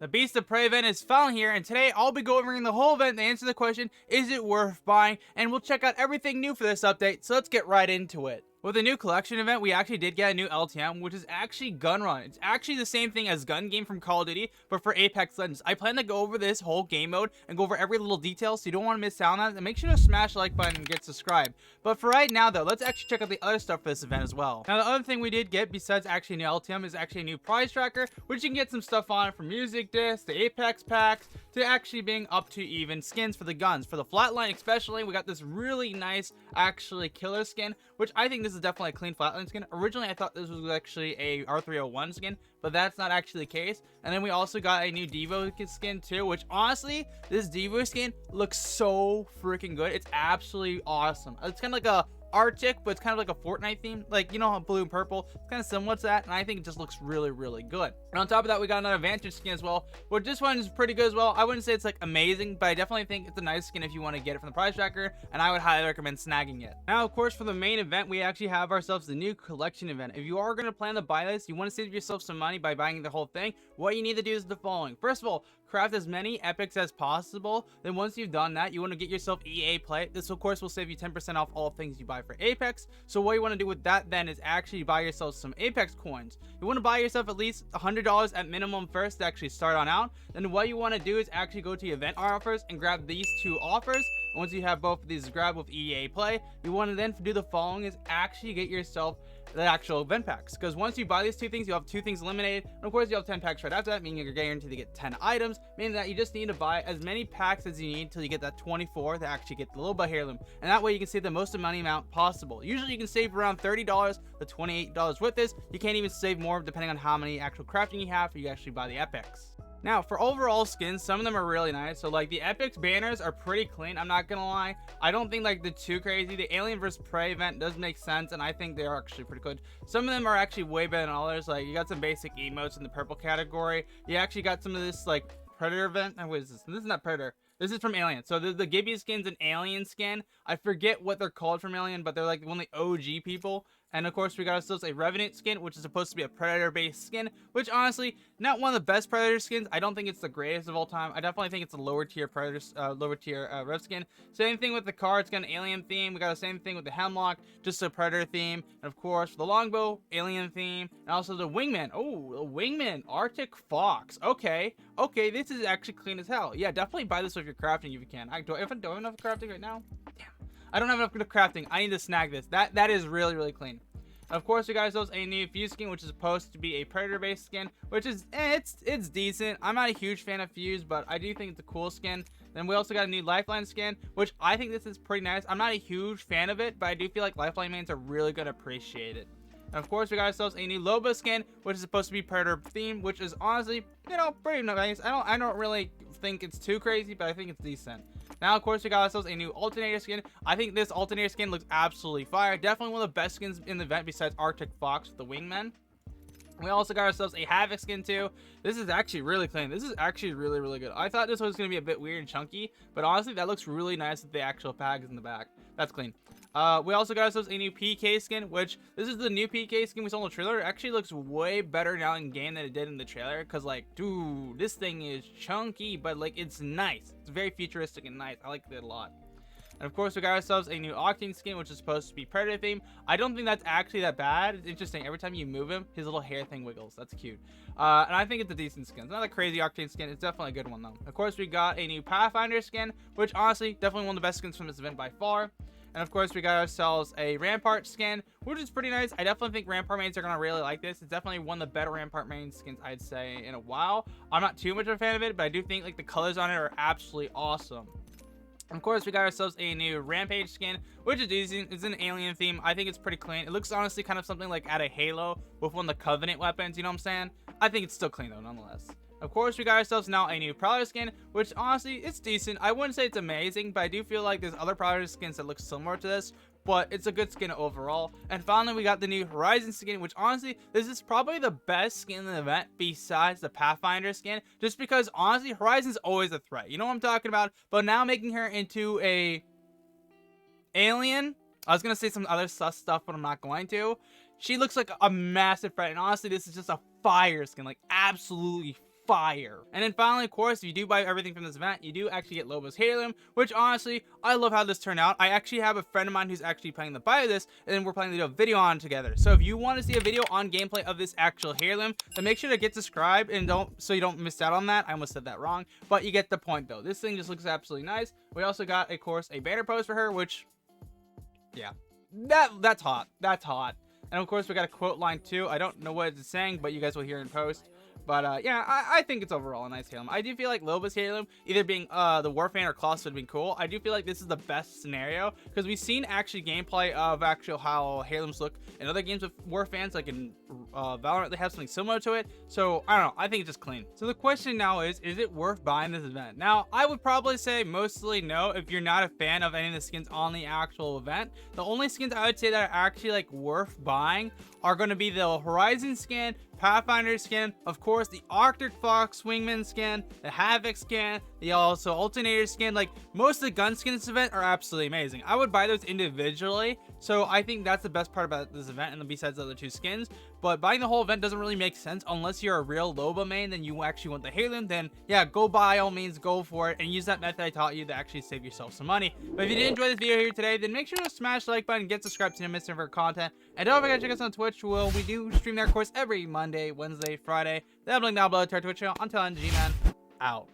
The Beast of Prey event is finally here, and today I'll be going over the whole event to answer the question, is it worth buying? And we'll check out everything new for this update, so let's get right into it. With the new collection event, we actually did get a new LTM, which is actually Gun Run. It's actually the same thing as Gun Game from Call of Duty, but for Apex Legends. I plan to go over this whole game mode and go over every little detail, so you don't want to miss out on that. And make sure to smash the like button and get subscribed. But for right now, though, let's actually check out the other stuff for this event as well. Now, the other thing we did get, besides actually new LTM, is actually a new prize tracker, which you can get some stuff on from music discs, the Apex packs, to actually being up to even skins for the guns. For the Flatline especially, we got this really nice, actually, killer skin, which I think this is definitely a clean Flatline skin. Originally, I thought this was actually a R301 skin, but that's not actually the case. And then we also got a new Devo skin too, which honestly, this Devo skin looks so freaking good. It's absolutely awesome. It's kind of like a Arctic, but it's kind of like a Fortnite theme, like, you know how blue and purple, it's kind of similar to that, and I think it just looks really, really good. And on top of that, we got another Vantage skin as well, which this one is pretty good as well. I wouldn't say it's like amazing, but I definitely think it's a nice skin if you want to get it from the prize tracker, and I would highly recommend snagging it. Now, of course, for the main event, we actually have ourselves the new collection event. If you are going to plan to buy this, you want to save yourself some money by buying the whole thing, what you need to do is the following. First of all, craft as many epics as possible. Then once you've done that, you want to get yourself EA Play. This of course will save you 10% off all things you buy for Apex. So what you want to do with that then is actually buy yourself some Apex coins. You want to buy yourself at least $100 at minimum first to actually start on out. Then what you want to do is actually go to event offers and grab these two offers. Once you have both of these grabbed with EA Play, you want to then do the following is actually get yourself the actual event packs, because once you buy these two things, you have two things eliminated, and of course you have 10 packs right after that, meaning you're guaranteed to get 10 items, meaning that you just need to buy as many packs as you need until you get that 24 to actually get the little bit heirloom, and that way you can save the most money amount possible. Usually you can save around $30 to $28 with this. You can't even save more depending on how many actual crafting you have for you actually buy the epics. Now, for overall skins, some of them are really nice. So, like, the Epics banners are pretty clean. I'm not gonna lie. I don't think, like, they're too crazy. The Alien vs. Prey event does make sense, and I think they are actually pretty good. Some of them are actually way better than others. Like, you got some basic emotes in the purple category. You actually got some of this, like, Predator event. What is this? This is not Predator. This is from Alien. So the Gibby skin's an Alien skin. I forget what they're called from Alien, but they're like one of the OG people. And of course, we got ourselves a Revenant skin, which is supposed to be a Predator-based skin, which honestly, not one of the best Predator skins. I don't think it's the greatest of all time. I definitely think it's a lower tier Predator, Rev skin. Same thing with the car. It's got an Alien theme. We got the same thing with the Hemlock, just a Predator theme. And of course, for the Longbow, Alien theme. And also the Wingman. Oh, the Wingman, Arctic Fox. Okay, this is actually clean as hell. Yeah, definitely buy this with your crafting if you can. Do I have enough crafting right now? Damn. I don't have enough crafting. I need to snag this. That is really, really clean. Of course, we got ourselves a new Fuse skin, which is supposed to be a Predator-based skin, which is, it's decent. I'm not a huge fan of Fuse, but I do think it's a cool skin. Then we also got a new Lifeline skin, which I think this is pretty nice. I'm not a huge fan of it, but I do feel like Lifeline mains are really going to appreciate it. And of course, we got ourselves a new Loba skin, which is supposed to be Predator themed, which is honestly, you know, pretty nice. I don't really think it's too crazy, but I think it's decent. Now, of course, we got ourselves a new Alternator skin. I think this Alternator skin looks absolutely fire. Definitely one of the best skins in the event besides Arctic Fox with the Wingman. We also got ourselves a Havoc skin too. This is actually really clean. This is actually really, really good. I thought this was going to be a bit weird and chunky, but honestly, that looks really nice with the actual tags in the back. That's clean. We also got ourselves a new PK skin, which this is the new PK skin we saw in the trailer. It actually looks way better now in game than it did in the trailer, because like, dude, this thing is chunky, but like, it's nice. It's very futuristic and nice. I like it a lot. And of course, we got ourselves a new Octane skin, which is supposed to be Predator theme. I don't think that's actually that bad. It's interesting. Every time you move him, his little hair thing wiggles. That's cute. And I think it's a decent skin. It's not a crazy Octane skin. It's definitely a good one, though. Of course, we got a new Pathfinder skin, which honestly, definitely one of the best skins from this event by far. And of course, we got ourselves a Rampart skin, which is pretty nice. I definitely think Rampart mains are going to really like this. It's definitely one of the better Rampart main skins, I'd say, in a while. I'm not too much of a fan of it, but I do think like the colors on it are absolutely awesome. Of course, we got ourselves a new Rampage skin, which is decent. It's an alien theme. I think it's pretty clean. It looks honestly kind of something like out of Halo with one of the Covenant weapons, you know what I'm saying? I think it's still clean though, nonetheless. Of course, we got ourselves now a new Prowler skin, which honestly, it's decent. I wouldn't say it's amazing, but I do feel like there's other Prowler skins that look similar to this, but it's a good skin overall. And finally, we got the new Horizon skin, which honestly, this is probably the best skin in the event besides the Pathfinder skin, just because honestly, Horizon's always a threat. You know what I'm talking about? But now making her into a alien, I was gonna say some other sus stuff, but I'm not going to. She looks like a massive threat, and honestly, this is just a fire skin, like absolutely fire. And then finally, of course, if you do buy everything from this event, you do actually get Lobos Helium, which honestly, I love how this turned out. I actually have a friend of mine who's actually planning to buy this, and then we're planning to do a video on it together. So if you want to see a video on gameplay of this actual Helium, then make sure to get subscribed and so you don't miss out on that. I almost said that wrong, but you get the point though. This thing just looks absolutely nice. We also got, of course, a banner pose for her, which, yeah, that's hot. That's hot. And of course, we got a quote line too. I don't know what it's saying, but you guys will hear in post. But yeah, I think it's overall a nice Helium. I do feel like Lobos Helium, either being the Warfan or Colossus would be cool. I do feel like this is the best scenario because we've seen actually gameplay of actual how Heliums look in other games with Warfans, like in Valorant. They have something similar to it. So I don't know. I think it's just clean. So the question now is it worth buying this event? Now, I would probably say mostly no if you're not a fan of any of the skins on the actual event. The only skins I would say that are actually like worth buying are going to be the Horizon skin, Pathfinder skin, of course the Arctic Fox Wingman skin, the Havoc skin, the also Alternator skin. Like most of the gun skins this event are absolutely amazing. I would buy those individually, so I think that's the best part about this event, and besides the other two skins. But buying the whole event doesn't really make sense unless you're a real Loba main, then you actually want the Helium. Then yeah, go by all means, go for it, and use that method I taught you to actually save yourself some money. But if you did enjoy this video here today, then make sure to smash the like button, get subscribed to not miss any of our content, and don't forget to check us on Twitch. We do stream there, of course, every Monday, Wednesday, Friday. That'll link down below to our Twitch channel. Until then, G-Man out.